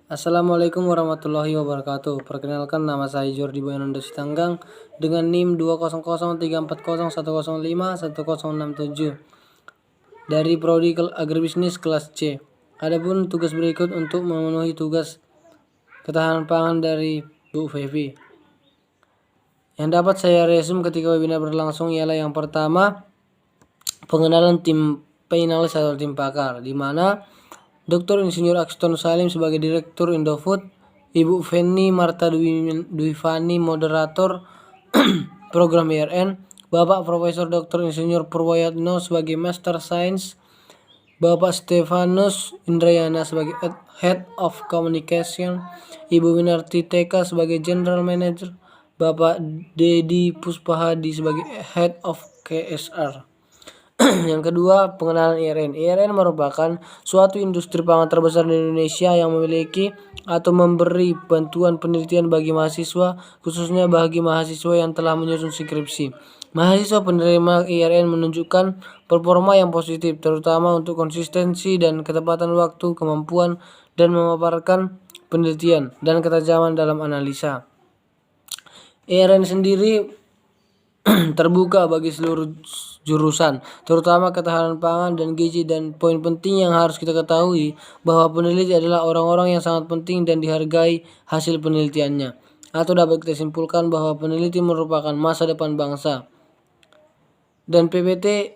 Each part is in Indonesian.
Assalamualaikum warahmatullahi wabarakatuh. Perkenalkan, nama saya Jordi Boyananda Sitanggang dengan NIM 2003401051067 dari Prodi Agribisnis kelas C. Adapun tugas berikut untuk memenuhi tugas ketahanan pangan dari Bu Fevi. Yang dapat saya resume ketika webinar berlangsung ialah yang pertama, pengenalan tim penalis atau tim pakar, di mana Dr. Insinyur Akston Salim sebagai Direktur Indofood, Ibu Feni Marta Dwifani moderator program IRN, Bapak Profesor Dr. Insinyur Purwoyatno sebagai Master Science, Bapak Stefanus Indrayana sebagai Head of Communication, Ibu Winarti TK sebagai General Manager, Bapak Dedi Puspahadi sebagai Head of KSR. Yang kedua, pengenalan IRN. IRN merupakan suatu industri pangan terbesar di Indonesia yang memiliki atau memberi bantuan penelitian bagi mahasiswa, khususnya bagi mahasiswa yang telah menyusun skripsi. Mahasiswa penerima IRN menunjukkan performa yang positif, terutama untuk konsistensi dan ketepatan waktu, kemampuan dan memaparkan penelitian, dan ketajaman dalam analisa. IRN sendiri terbuka bagi seluruh jurusan, terutama ketahanan pangan dan gizi, dan poin penting yang harus kita ketahui bahwa peneliti adalah orang-orang yang sangat penting dan dihargai hasil penelitiannya. Atau dapat kita simpulkan bahwa peneliti merupakan masa depan bangsa. Dan PT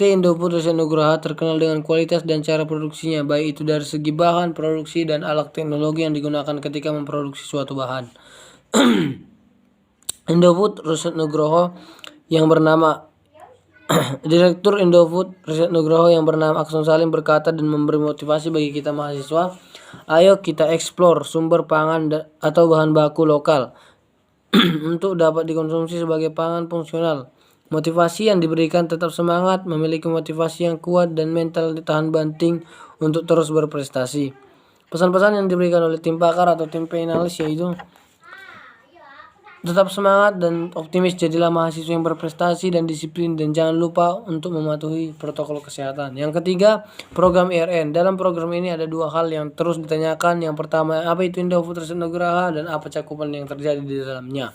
Indofood Riset Nugraha terkenal dengan kualitas dan cara produksinya, baik itu dari segi bahan, produksi, dan alat teknologi yang digunakan ketika memproduksi suatu bahan. Indofood Riset Nugroho yang bernama Direktur Indofood Riset Nugroho yang bernama Akston Salim berkata dan memberi motivasi bagi kita mahasiswa, ayo kita eksplor sumber pangan atau bahan baku lokal untuk dapat dikonsumsi sebagai pangan fungsional. Motivasi yang diberikan tetap semangat, memiliki motivasi yang kuat dan mental tahan banting untuk terus berprestasi. Pesan-pesan yang diberikan oleh tim pakar atau tim penalis yaitu tetap semangat dan optimis, jadilah mahasiswa yang berprestasi dan disiplin, dan jangan lupa untuk mematuhi protokol kesehatan. Yang ketiga, program IRN. Dalam program ini ada dua hal yang terus ditanyakan. Yang pertama, apa itu Indofood Riset Nugraha dan apa cakupan yang terjadi di dalamnya.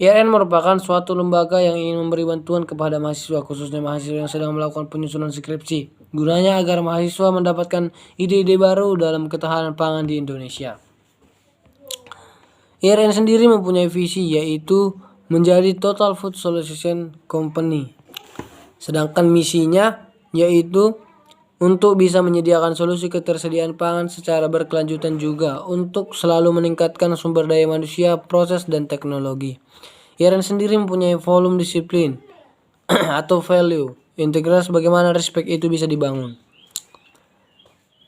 IRN merupakan suatu lembaga yang ingin memberi bantuan kepada mahasiswa, khususnya mahasiswa yang sedang melakukan penyusunan skripsi. Gunanya agar mahasiswa mendapatkan ide-ide baru dalam ketahanan pangan di Indonesia. IRN sendiri mempunyai visi, yaitu menjadi Total Food Solution Company. Sedangkan misinya yaitu untuk bisa menyediakan solusi ketersediaan pangan secara berkelanjutan, juga untuk selalu meningkatkan sumber daya manusia, proses, dan teknologi. IRN sendiri mempunyai volume disiplin atau value integritas, bagaimana respect itu bisa dibangun.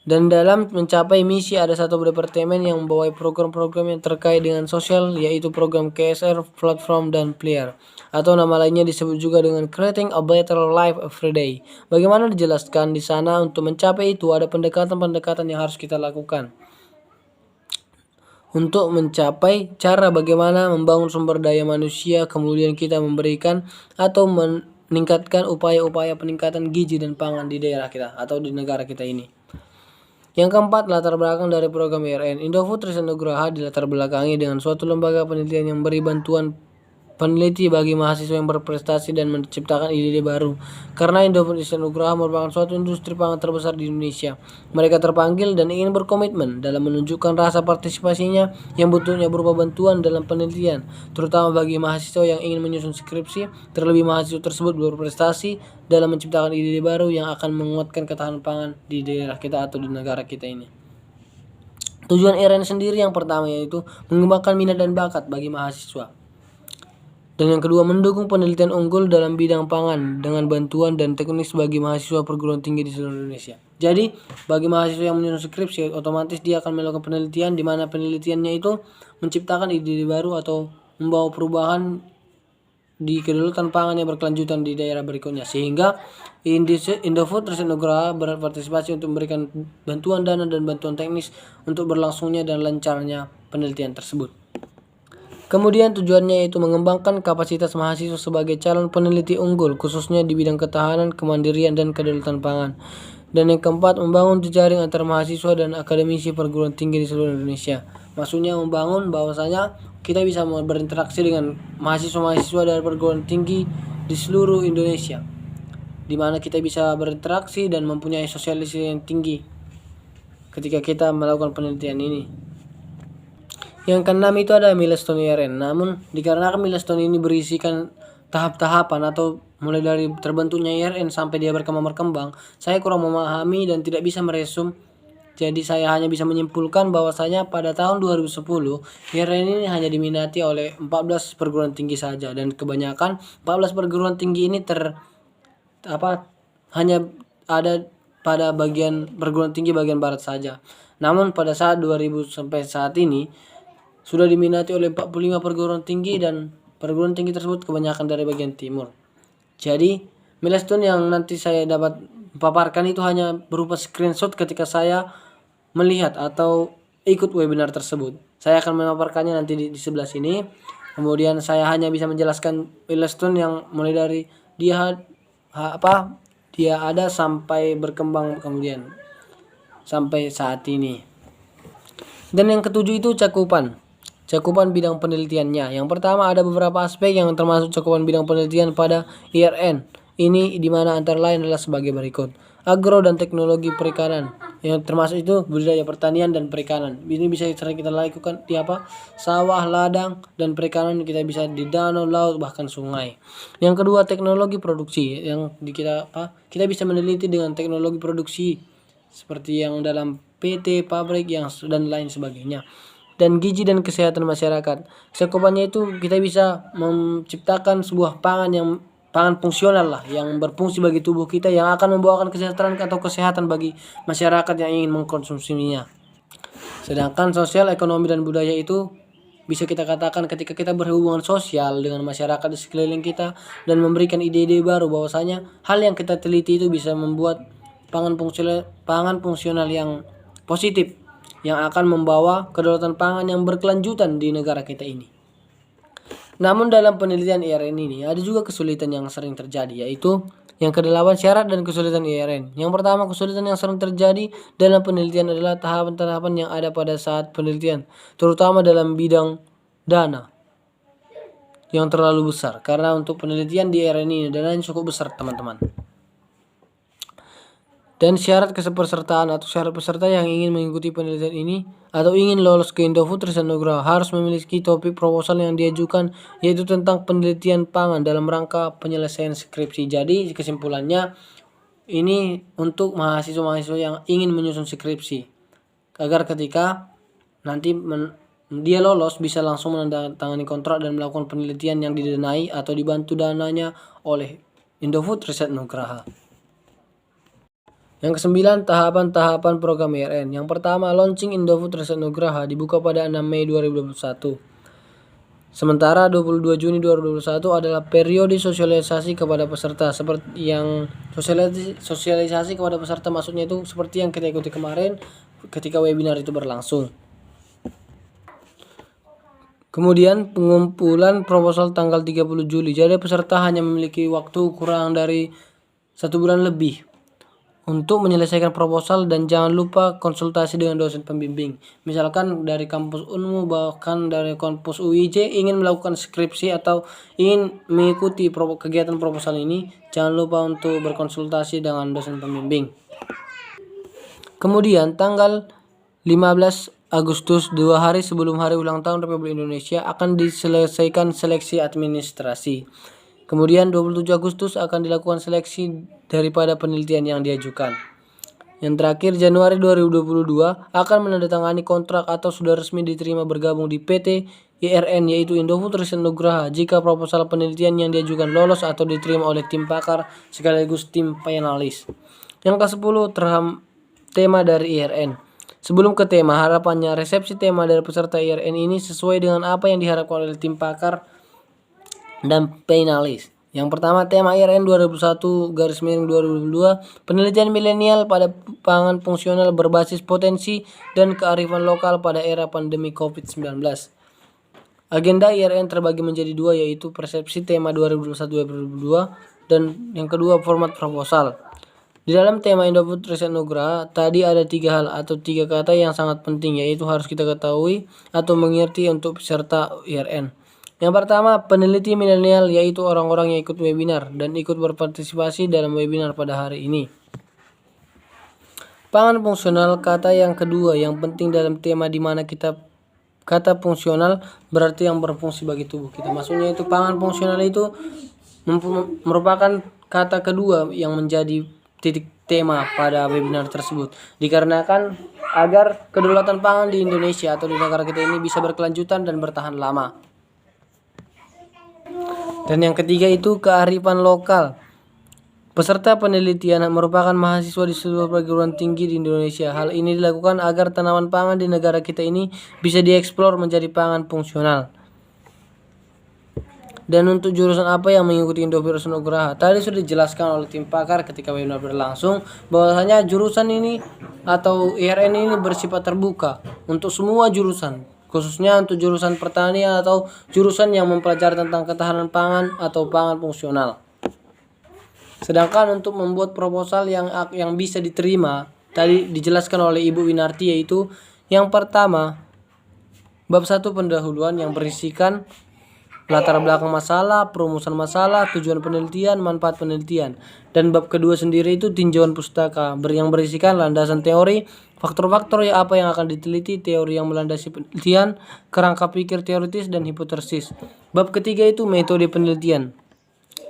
Dan dalam mencapai misi ada satu departemen yang membawa program-program yang terkait dengan sosial, yaitu program KSR, platform, dan player, atau nama lainnya disebut juga dengan Creating a Better Life Every Day. Bagaimana dijelaskan di sana, untuk mencapai itu ada pendekatan-pendekatan yang harus kita lakukan. Untuk mencapai cara bagaimana membangun sumber daya manusia, kemudian kita memberikan atau meningkatkan upaya-upaya peningkatan gizi dan pangan di daerah kita atau di negara kita ini. Yang keempat, latar belakang dari program IRN. Indofood Riset Nugraha dilatar belakangi dengan suatu lembaga penelitian yang beri bantuan peneliti bagi mahasiswa yang berprestasi dan menciptakan ide-ide baru. Karena Indofood Riset Nugraha merupakan suatu industri pangan terbesar di Indonesia, mereka terpanggil dan ingin berkomitmen dalam menunjukkan rasa partisipasinya yang bentuknya berupa bantuan dalam penelitian, terutama bagi mahasiswa yang ingin menyusun skripsi. Terlebih mahasiswa tersebut berprestasi dalam menciptakan ide-ide baru yang akan menguatkan ketahanan pangan di daerah kita atau di negara kita ini. Tujuan IRN sendiri yang pertama yaitu mengembangkan minat dan bakat bagi mahasiswa. Dan yang kedua, mendukung penelitian unggul dalam bidang pangan dengan bantuan dan teknis bagi mahasiswa perguruan tinggi di seluruh Indonesia. Jadi, bagi mahasiswa yang menyusun skripsi, otomatis dia akan melakukan penelitian, di mana penelitiannya itu menciptakan ide-ide baru atau membawa perubahan di kedaulatan pangan yang berkelanjutan di daerah berikutnya, sehingga Indofood Riset Nugraha berpartisipasi untuk memberikan bantuan dana dan bantuan teknis untuk berlangsungnya dan lancarnya penelitian tersebut. Kemudian tujuannya yaitu mengembangkan kapasitas mahasiswa sebagai calon peneliti unggul, khususnya di bidang ketahanan, kemandirian, dan kedaulatan pangan. Dan yang keempat, membangun jejaring antar mahasiswa dan akademisi perguruan tinggi di seluruh Indonesia. Maksudnya membangun bahwasanya kita bisa berinteraksi dengan mahasiswa-mahasiswa dari perguruan tinggi di seluruh Indonesia, di mana kita bisa berinteraksi dan mempunyai sosialisasi yang tinggi ketika kita melakukan penelitian ini. Yang keenam itu ada milestone IRN. Namun dikarenakan milestone ini berisikan tahap-tahapan atau mulai dari terbentuknya IRN sampai dia berkembang, saya kurang memahami dan tidak bisa meresum. Jadi saya hanya bisa menyimpulkan bahwasanya pada tahun 2010 IRN ini hanya diminati oleh 14 perguruan tinggi saja, dan kebanyakan 14 perguruan tinggi ini hanya ada pada bagian perguruan tinggi bagian barat saja. Namun pada saat 2000 sampai saat ini sudah diminati oleh 45 perguruan tinggi, dan perguruan tinggi tersebut kebanyakan dari bagian timur. Jadi milestone yang nanti saya dapat paparkan itu hanya berupa screenshot ketika saya melihat atau ikut webinar tersebut. Saya akan memaparkannya nanti di sebelah sini. Kemudian saya hanya bisa menjelaskan milestone yang mulai dari dia ada sampai berkembang kemudian sampai saat ini. Dan yang ketujuh itu cakupan bidang penelitiannya. Yang pertama, ada beberapa aspek yang termasuk cakupan bidang penelitian pada IRN ini, di mana antara lain adalah sebagai berikut. Agro dan teknologi perikanan, yang termasuk itu budidaya pertanian dan perikanan. Ini bisa sering kita lakukan di sawah, ladang, dan perikanan kita bisa di danau, laut, bahkan sungai. Yang kedua, teknologi produksi, yang kita bisa meneliti dengan teknologi produksi seperti yang dalam PT, pabrik, dan lain sebagainya. Dan gizi dan kesehatan masyarakat. Cakupannya itu kita bisa menciptakan sebuah pangan fungsional yang berfungsi bagi tubuh kita, yang akan membawakan kesejahteraan atau kesehatan bagi masyarakat yang ingin mengkonsumsinya. Sedangkan sosial, ekonomi, dan budaya itu bisa kita katakan ketika kita berhubungan sosial dengan masyarakat di sekeliling kita dan memberikan ide-ide baru, bahwasanya hal yang kita teliti itu bisa membuat pangan fungsional yang positif, yang akan membawa kedaulatan pangan yang berkelanjutan di negara kita ini. Namun dalam penelitian IRN ini ada juga kesulitan yang sering terjadi, yaitu yang kedelapan, syarat dan kesulitan IRN. Yang pertama, kesulitan yang sering terjadi dalam penelitian adalah tahapan-tahapan yang ada pada saat penelitian, terutama dalam bidang dana yang terlalu besar. Karena untuk penelitian di IRN ini dananya cukup besar, teman-teman. Dan syarat kepesertaan atau syarat peserta yang ingin mengikuti penelitian ini atau ingin lolos ke Indofood Riset Nugraha harus memiliki topik proposal yang diajukan, yaitu tentang penelitian pangan dalam rangka penyelesaian skripsi. Jadi kesimpulannya, ini untuk mahasiswa-mahasiswa yang ingin menyusun skripsi, agar ketika nanti dia lolos bisa langsung menandatangani kontrak dan melakukan penelitian yang didanai atau dibantu dananya oleh Indofood Riset Nugraha. Yang kesembilan, tahapan-tahapan program IRN. Yang pertama, launching Indofood Riset Nugraha dibuka pada 6 Mei 2021. Sementara 22 Juni 2021 adalah periode sosialisasi kepada peserta. Seperti yang sosialisasi kepada peserta maksudnya itu seperti yang kita ikuti kemarin ketika webinar itu berlangsung. Kemudian pengumpulan proposal tanggal 30 Juli. Jadi peserta hanya memiliki waktu kurang dari 1 bulan lebih untuk menyelesaikan proposal, dan jangan lupa konsultasi dengan dosen pembimbing. Misalkan dari kampus Unmu, bahkan dari kampus UIJ ingin melakukan skripsi atau ingin mengikuti kegiatan proposal ini, jangan lupa untuk berkonsultasi dengan dosen pembimbing. Kemudian tanggal 15 Agustus, 2 hari sebelum hari ulang tahun Republik Indonesia, akan diselesaikan seleksi administrasi. Kemudian 27 Agustus akan dilakukan seleksi daripada penelitian yang diajukan. Yang terakhir, Januari 2022 akan menandatangani kontrak atau sudah resmi diterima bergabung di PT IRN, yaitu Indofood Riset Nugraha, jika proposal penelitian yang diajukan lolos atau diterima oleh tim pakar sekaligus tim penalis. Yang ke-10, tema dari IRN. Sebelum ke tema, harapannya resepsi tema dari peserta IRN ini sesuai dengan apa yang diharapkan oleh tim pakar dan penalis. Yang pertama, tema IRN 2021-2022, penelitian milenial pada pangan fungsional berbasis potensi dan kearifan lokal pada era pandemi COVID-19. Agenda IRN terbagi menjadi 2, yaitu persepsi tema 2021-2022 dan yang kedua format proposal. Di dalam tema Indofood Riset Nugraha, tadi ada 3 hal atau 3 kata yang sangat penting, yaitu harus kita ketahui atau mengerti untuk peserta IRN. Yang pertama, peneliti milenial, yaitu orang-orang yang ikut webinar dan ikut berpartisipasi dalam webinar pada hari ini. Pangan fungsional, kata yang kedua yang penting dalam tema di mana kita kata fungsional berarti yang berfungsi bagi tubuh kita. Maksudnya itu pangan fungsional itu merupakan kata kedua yang menjadi titik tema pada webinar tersebut, dikarenakan agar kedaulatan pangan di Indonesia atau di negara kita ini bisa berkelanjutan dan bertahan lama. Dan yang ketiga itu kearifan lokal. Peserta penelitian merupakan mahasiswa di seluruh perguruan tinggi di Indonesia. Hal ini dilakukan agar tanaman pangan di negara kita ini bisa dieksplor menjadi pangan fungsional. Dan untuk jurusan apa yang mengikuti Indofood Riset Nugraha? Tadi sudah dijelaskan oleh tim pakar ketika webinar berlangsung bahwasanya jurusan ini atau IRN ini bersifat terbuka untuk semua jurusan, khususnya untuk jurusan pertanian atau jurusan yang mempelajari tentang ketahanan pangan atau pangan fungsional. Sedangkan untuk membuat proposal yang bisa diterima, tadi dijelaskan oleh Ibu Winarti, yaitu yang pertama bab 1 pendahuluan yang berisikan latar belakang masalah, perumusan masalah, tujuan penelitian, manfaat penelitian. Dan bab kedua sendiri itu tinjauan pustaka yang berisikan landasan teori, faktor-faktor apa yang akan diteliti, teori yang melandasi penelitian, kerangka pikir teoritis dan hipotesis. Bab ketiga itu metode penelitian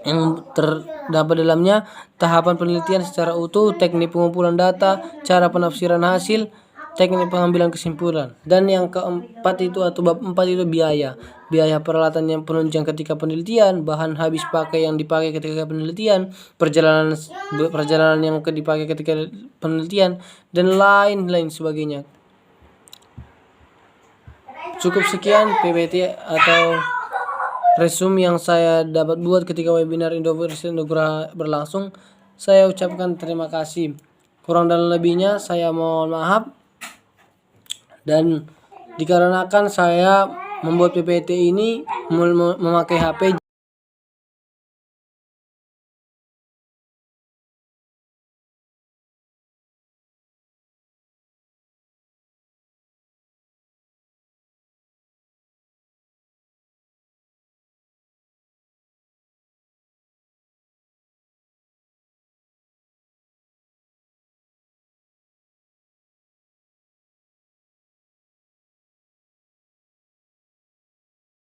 yang terdapat dalamnya tahapan penelitian secara utuh, teknik pengumpulan data, cara penafsiran hasil, teknik pengambilan kesimpulan. Dan yang keempat itu atau bab 4 itu biaya peralatan yang penunjang ketika penelitian, bahan habis pakai yang dipakai ketika penelitian, perjalanan yang dipakai ketika penelitian, dan lain-lain sebagainya. Cukup sekian PPT atau resume yang saya dapat buat ketika webinar Indofood Riset Nugraha berlangsung. Saya ucapkan terima kasih. Kurang dan lebihnya saya mohon maaf. Dan dikarenakan saya membuat PPT ini memakai HP